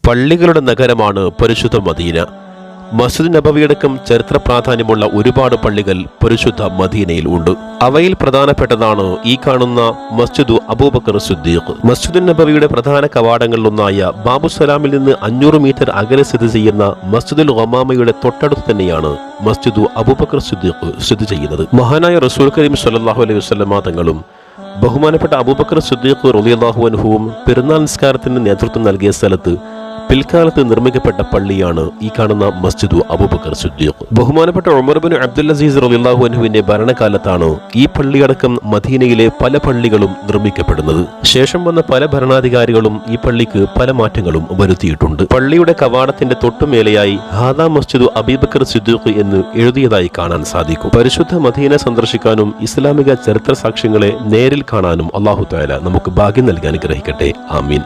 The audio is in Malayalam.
പള്ളികളുടെ നഗരമാണ് പരിശുദ്ധ മദീന. മസ്ജിദ് നബവിയടക്കം ചരിത്ര പ്രാധാന്യമുള്ള ഒരുപാട് പള്ളികൾ പരിശുദ്ധ മദീനയിൽ ഉണ്ട്. അവയിൽ പ്രധാനപ്പെട്ടതാണ് ഈ കാണുന്ന മസ്ജിദു അബൂബക്കർ സിദ്ദീഖ്. മസ്ജിദ് നബവിയുടെ പ്രധാന കവാടങ്ങളിലൊന്നായ ബാബുസലാമിൽ നിന്ന് 500 മീറ്റർ അകലെ സ്ഥിതി ചെയ്യുന്ന മസ്ജിദുൽ ഗമാമയുടെ തൊട്ടടുത്ത് തന്നെയാണ് മസ്ജിദു അബൂബക്കർ സിദ്ദീഖ് സ്ഥിതി ചെയ്യുന്നത്. മഹാനായ റസൂൽ കരീം സ്വല്ലല്ലാഹു അലൈഹി വസല്ലമ തങ്ങളും ബഹുമാനപ്പെട്ട അബൂബക്കർ സിദ്ദീഖ് റളിയല്ലാഹു അൻഹുവും പെരുന്നാൾ നിസ്കാരത്തിന് നേതൃത്വം നൽകിയ സ്ഥലത്ത് പിൽക്കാലത്ത് നിർമ്മിക്കപ്പെട്ട പള്ളിയാണ് ഈ കാണുന്ന മസ്ജിദു അബൂബക്കർ സിദ്ദീഖ്. ബഹുമാനപ്പെട്ട ഉമർ ബിൻ അബ്ദുൽ അസീസ് റളിയല്ലാഹു അൻഹുവിന്റെ ഭരണകാലത്താണ് ഈ പള്ളിയടക്കം മദീനയിലെ പല പള്ളികളും നിർമ്മിക്കപ്പെടുന്നത്. ശേഷം വന്ന പല ഭരണാധികാരികളും ഈ പള്ളിക്ക് പല മാറ്റങ്ങളും വരുത്തിയിട്ടുണ്ട്. പള്ളിയുടെ കവാടത്തിന്റെ തൊട്ടുമേലെയായി ഹാദാ മസ്ജിദു അബൂബക്കർ സിദ്ദീഖ് എന്ന് എഴുതിയതായി കാണാൻ സാധിക്കും. പരിശുദ്ധ മദീന സന്ദർശിക്കാനും ഇസ്ലാമിക ചരിത്ര സാക്ഷ്യങ്ങളെ നേരിൽ കാണാനും അല്ലാഹു തആല നമുക്ക് ഭാഗ്യം നൽകാൻ അനുഗ്രഹിക്കട്ടെ. ആമീൻ.